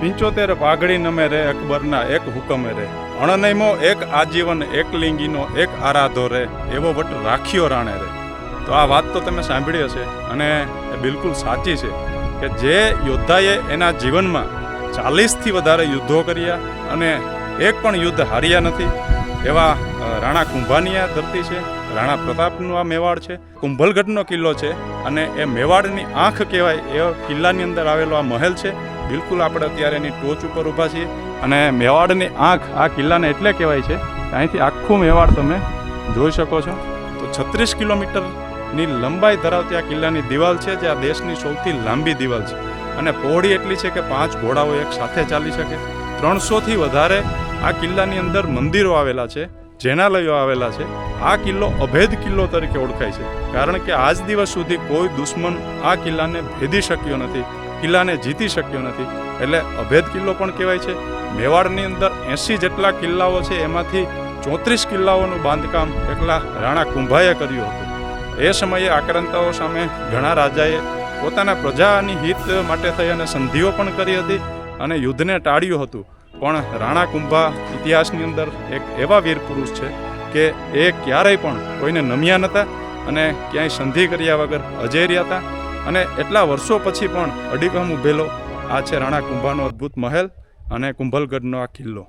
75 પાઘડી નમે રે અકબરના એક હુકમે રે, અણનયમો એક આજીવન એક લિંગીનો એક આરાધો રે, એવો વટ રાખ્યો રાણે રે. તો આ વાત તો તમે સાંભળી હશે અને એ બિલકુલ સાચી છે કે જે યોદ્ધાએ એના જીવનમાં 40થી વધારે યુદ્ધો કર્યા અને એક પણ યુદ્ધ હાર્યા નથી એવા રાણા કુંભાની આ ધરતી છે. રાણા પ્રતાપનું આ મેવાડ છે, કુંભલગઢનો કિલ્લો છે અને એ મેવાડની આંખ કહેવાય એ કિલ્લાની અંદર આવેલો આ મહેલ છે. બિલકુલ આપણે અત્યારે એની ટોચ ઉપર ઊભા છીએ અને મેવાડની આંખ આ કિલ્લાને એટલે કહેવાય છે અહીંથી આખું મેવાડ તમે જોઈ શકો છો. તો 36 કિલોમીટરની લંબાઈ ધરાવતી આ કિલ્લાની દિવાલ છે, જે આ દેશની સૌથી લાંબી દિવાલ છે અને પહોળી એટલી છે કે 5 ઘોડાઓ એક સાથે ચાલી શકે. 300થી વધારે આ કિલ્લાની અંદર મંદિરો આવેલા છે, જૈનાલયો આવેલા છે. આ કિલ્લો અભેદ કિલ્લો તરીકે ઓળખાય છે કારણ કે આજ દિવસ સુધી કોઈ દુશ્મન આ કિલ્લાને ભેદી શક્યો નથી, કિલ્લાને જીતી શક્યો નથી, એટલે અભેદ કિલ્લો પણ કહેવાય છે. મેવાડની અંદર 80 જેટલા કિલ્લાઓ છે, એમાંથી 34 કિલ્લાઓનું બાંધકામ એકલા રાણા કુંભાએ કર્યું હતું. એ સમયે આક્રાંતાઓ સામે ઘણા રાજાએ પોતાના પ્રજાની હિત માટે થઈ અને સંધિઓ પણ કરી હતી અને યુદ્ધને ટાળ્યું હતું. પણ રાણા કુંભા ઇતિહાસની અંદર એક એવા વીર પુરુષ છે કે એ ક્યારેય પણ કોઈને નમ્યા નહોતા અને ક્યાંય સંધિ કર્યા વગર અજેય રહ્યા હતા. અને એટલા વર્ષો પછી પણ અડીખમ ઊભેલો આ છે રાણા કુંભાનો અદ્ભુત મહેલ અને કુંભલગઢનો આ કિલ્લો.